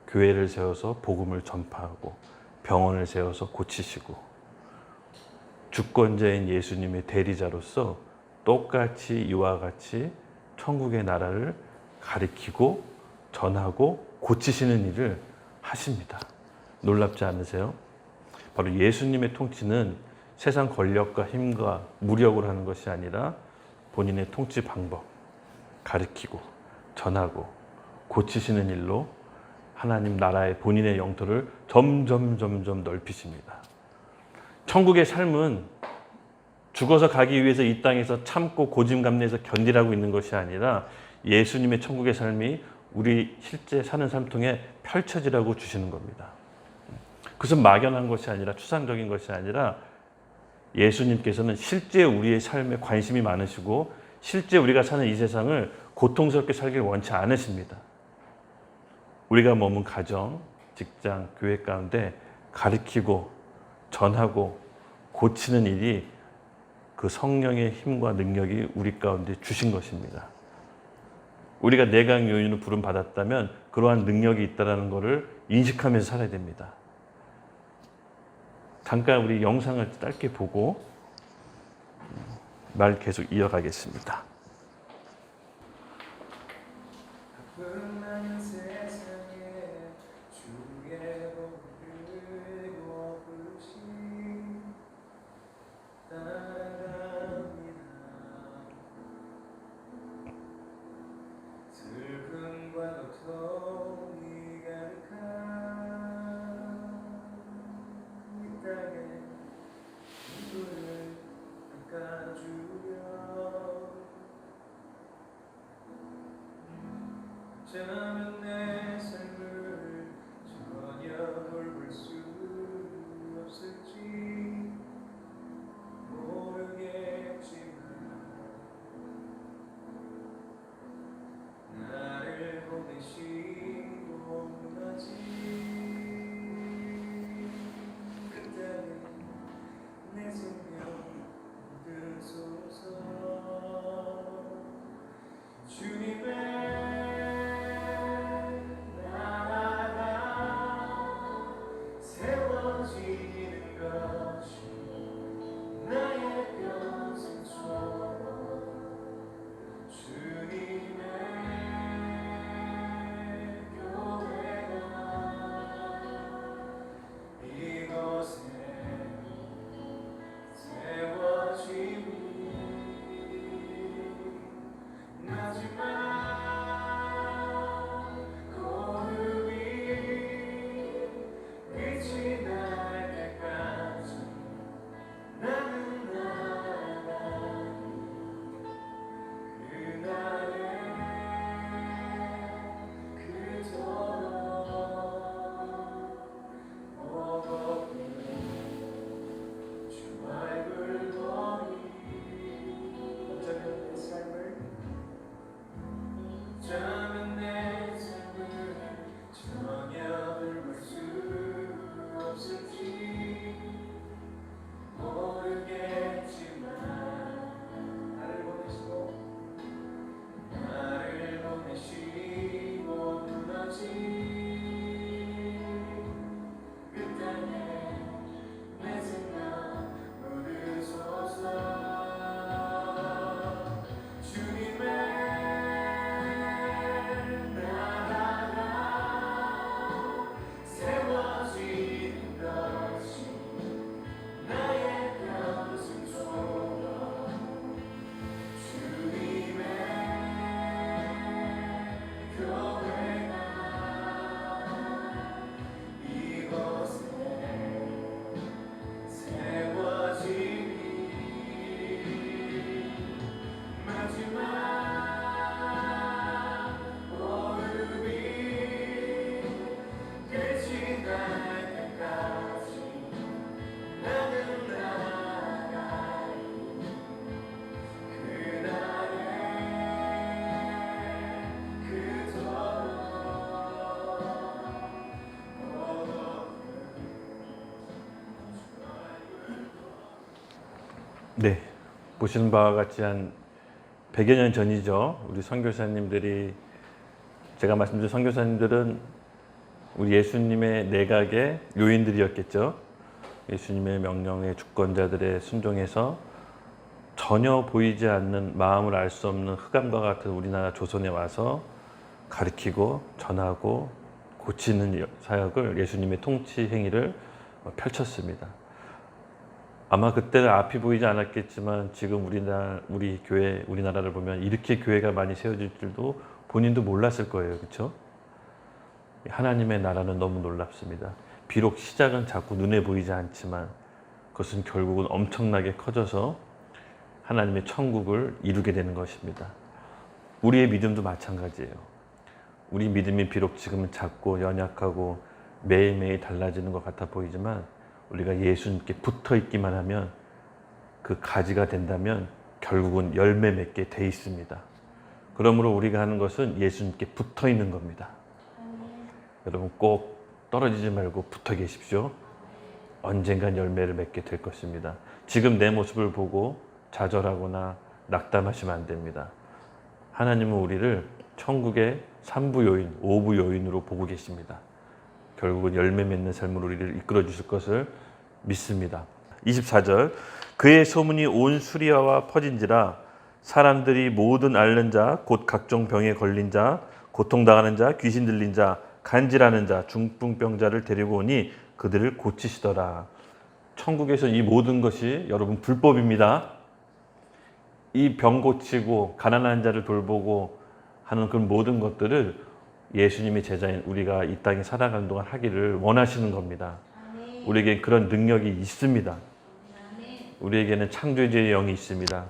교회를 세워서 복음을 전파하고, 병원을 세워서 고치시고, 주권자인 예수님의 대리자로서 똑같이 이와 같이 천국의 나라를 가리키고 전하고 고치시는 일을 하십니다. 놀랍지 않으세요? 바로 예수님의 통치는 세상 권력과 힘과 무력으로 하는 것이 아니라 본인의 통치 방법, 가리키고 전하고 고치시는 일로 하나님 나라의 본인의 영토를 점점 넓히십니다. 천국의 삶은 죽어서 가기 위해서 이 땅에서 참고 고집감내해서 견디라고 있는 것이 아니라 예수님의 천국의 삶이 우리 실제 사는 삶 통해 펼쳐지라고 주시는 겁니다. 그것은 막연한 것이 아니라 추상적인 것이 아니라 예수님께서는 실제 우리의 삶에 관심이 많으시고 실제 우리가 사는 이 세상을 고통스럽게 살기를 원치 않으십니다. 우리가 머문 가정, 직장, 교회 가운데 가르치고 전하고 고치는 일이 그 성령의 힘과 능력이 우리 가운데 주신 것입니다. 우리가 내강 요인으로 부름받았다면 그러한 능력이 있다는 것을 인식하면서 살아야 됩니다. 잠깐 우리 영상을 짧게 보고 말 계속 이어가겠습니다. 어쩌면 내 네, 보시는 바와 같이 한 100여 년 전이죠. 우리 선교사님들이, 제가 말씀드린 선교사님들은 우리 예수님의 내각의 요인들이었겠죠. 예수님의 명령의 주권자들의 순종해서 전혀 보이지 않는, 마음을 알 수 없는 흑암과 같은 우리나라 조선에 와서 가르치고 전하고 고치는 사역을, 예수님의 통치 행위를 펼쳤습니다. 아마 그때는 앞이 보이지 않았겠지만 지금 우리 교회, 우리나라를 보면 이렇게 교회가 많이 세워질 줄도 본인도 몰랐을 거예요. 그렇죠? 하나님의 나라는 너무 놀랍습니다. 비록 시작은 자꾸 눈에 보이지 않지만 그것은 결국은 엄청나게 커져서 하나님의 천국을 이루게 되는 것입니다. 우리의 믿음도 마찬가지예요. 우리 믿음이 비록 지금은 작고 연약하고 매일매일 달라지는 것 같아 보이지만 우리가 예수님께 붙어 있기만 하면, 그 가지가 된다면 결국은 열매 맺게 돼 있습니다. 그러므로 우리가 하는 것은 예수님께 붙어 있는 겁니다. 여러분 꼭 떨어지지 말고 붙어 계십시오. 언젠간 열매를 맺게 될 것입니다. 지금 내 모습을 보고 좌절하거나 낙담하시면 안 됩니다. 하나님은 우리를 천국의 3부 요인, 5부 요인으로 보고 계십니다. 결국은 열매 맺는 삶으로 우리를 이끌어 주실 것을 믿습니다. 24절, 그의 소문이 온 수리아와 퍼진지라 사람들이 모든 앓는 자, 곧 각종 병에 걸린 자, 고통당하는 자, 귀신 들린 자, 간질하는 자, 중풍병자를 데리고 오니 그들을 고치시더라. 천국에서 이 모든 것이 여러분 불법입니다. 이 병 고치고 가난한 자를 돌보고 하는 그 모든 것들을 예수님의 제자인 우리가 이 땅에 살아가는 동안 하기를 원하시는 겁니다. 우리에게 그런 능력이 있습니다. 우리에게는 창조주의 영이 있습니다.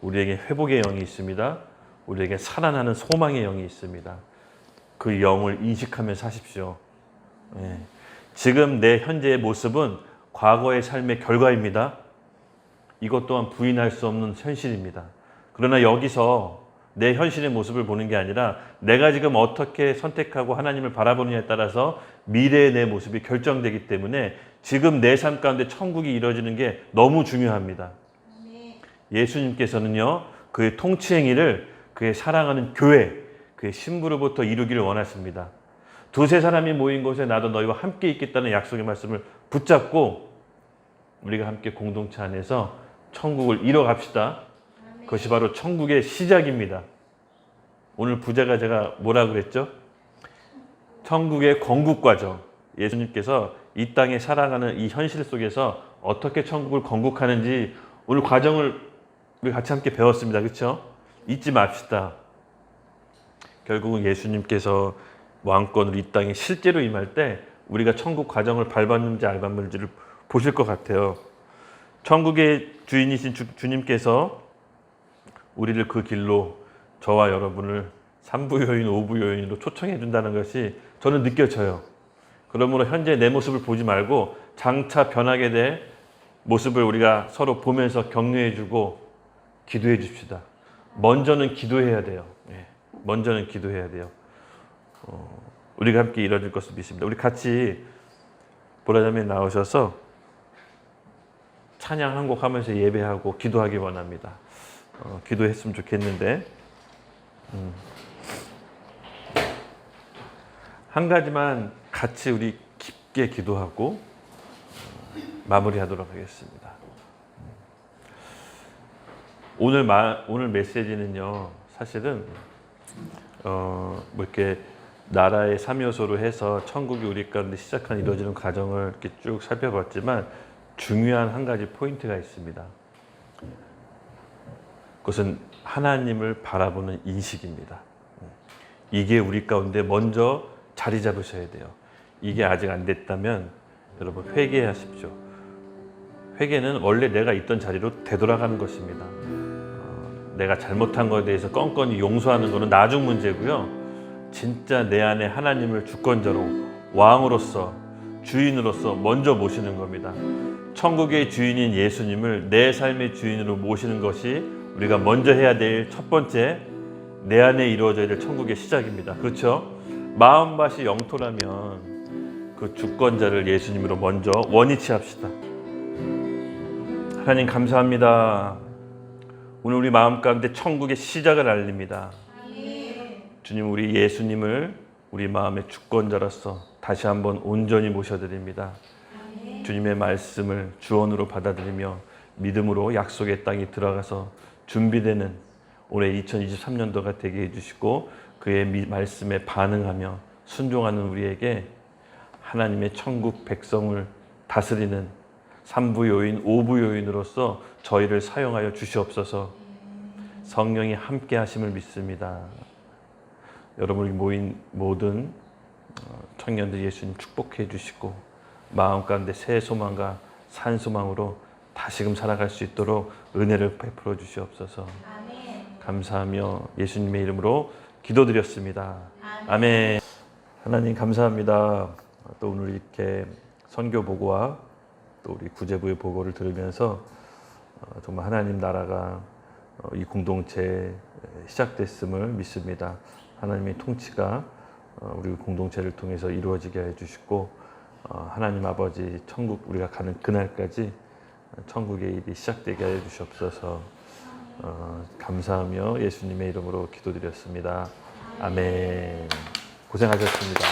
우리에게 회복의 영이 있습니다. 우리에게 살아나는 소망의 영이 있습니다. 그 영을 인식하며 사십시오. 예. 지금 내 현재의 모습은 과거의 삶의 결과입니다. 이것 또한 부인할 수 없는 현실입니다. 그러나 여기서 내 현실의 모습을 보는 게 아니라 내가 지금 어떻게 선택하고 하나님을 바라보느냐에 따라서 미래의 내 모습이 결정되기 때문에 지금 내 삶 가운데 천국이 이루어지는 게 너무 중요합니다. 예수님께서는요, 그의 통치 행위를 그의 사랑하는 교회, 그의 신부로부터 이루기를 원하십니다. 두세 사람이 모인 곳에 나도 너희와 함께 있겠다는 약속의 말씀을 붙잡고 우리가 함께 공동체 안에서 천국을 이뤄갑시다. 그것이 바로 천국의 시작입니다. 오늘 부제가 제가 뭐라 그랬죠? 천국의 건국 과정. 예수님께서 이 땅에 살아가는 이 현실 속에서 어떻게 천국을 건국하는지 오늘 과정을 우리 같이 함께 배웠습니다. 그렇죠? 잊지 맙시다. 결국은 예수님께서 왕권으로 이 땅에 실제로 임할 때 우리가 천국 과정을 밟았는지 안 밟았는지를 보실 것 같아요. 천국의 주인이신 주님께서 우리를 그 길로, 저와 여러분을 3부 요인, 5부 요인으로 초청해 준다는 것이 저는 느껴져요. 그러므로 현재 내 모습을 보지 말고 장차 변하게 될 모습을 우리가 서로 보면서 격려해 주고 기도해 줍시다. 먼저는 기도해야 돼요. 먼저는 기도해야 돼요. 우리가 함께 이뤄질 것을 믿습니다. 우리 같이 보라자매 나오셔서 찬양 한 곡 하면서 예배하고 기도하기 원합니다. 기도했으면 좋겠는데 한 가지만 같이 우리 깊게 기도하고 마무리하도록 하겠습니다. 오늘 메시지는요, 사실은 뭐 이렇게 나라의 3요소로 해서 천국이 우리 가운데 시작한 이루어지는 과정을 이렇게 쭉 살펴봤지만 중요한 한 가지 포인트가 있습니다. 그것은 하나님을 바라보는 인식입니다. 이게 우리 가운데 먼저 자리 잡으셔야 돼요. 이게 아직 안 됐다면 여러분 회개하십시오. 회개는 원래 내가 있던 자리로 되돌아가는 것입니다. 내가 잘못한 것에 대해서 껌껌이 용서하는 것은 나중 문제고요. 진짜 내 안에 하나님을 주권자로, 왕으로서, 주인으로서 먼저 모시는 겁니다. 천국의 주인인 예수님을 내 삶의 주인으로 모시는 것이 우리가 먼저 해야 될 첫 번째, 내 안에 이루어져야 될 천국의 시작입니다. 그렇죠? 마음밭이 영토라면 그 주권자를 예수님으로 먼저 원위치 합시다. 하나님 감사합니다. 오늘 우리 마음 가운데 천국의 시작을 알립니다. 주님, 우리 예수님을 우리 마음의 주권자로서 다시 한번 온전히 모셔드립니다. 주님의 말씀을 주언으로 받아들이며 믿음으로 약속의 땅에 들어가서 준비되는 올해 2023년도가 되게 해주시고 그의 말씀에 반응하며 순종하는 우리에게 하나님의 천국 백성을 다스리는 3부 요인, 5부 요인으로서 저희를 사용하여 주시옵소서. 성령이 함께 하심을 믿습니다. 여러분이 모인 모든 청년들 예수님 축복해 주시고 마음 가운데 새 소망과 산 소망으로 다시금 살아갈 수 있도록 은혜를 베풀어 주시옵소서. 감사하며 예수님의 이름으로 기도드렸습니다. 아멘. 하나님 감사합니다. 또 오늘 이렇게 선교 보고와 또 우리 구제부의 보고를 들으면서 정말 하나님 나라가 이 공동체에 시작됐음을 믿습니다. 하나님의 통치가 우리 공동체를 통해서 이루어지게 해주시고 하나님 아버지 천국 우리가 가는 그날까지 천국의 일이 시작되게 해 주시옵소서. 감사하며 예수님의 이름으로 기도드렸습니다. 아멘. 고생하셨습니다.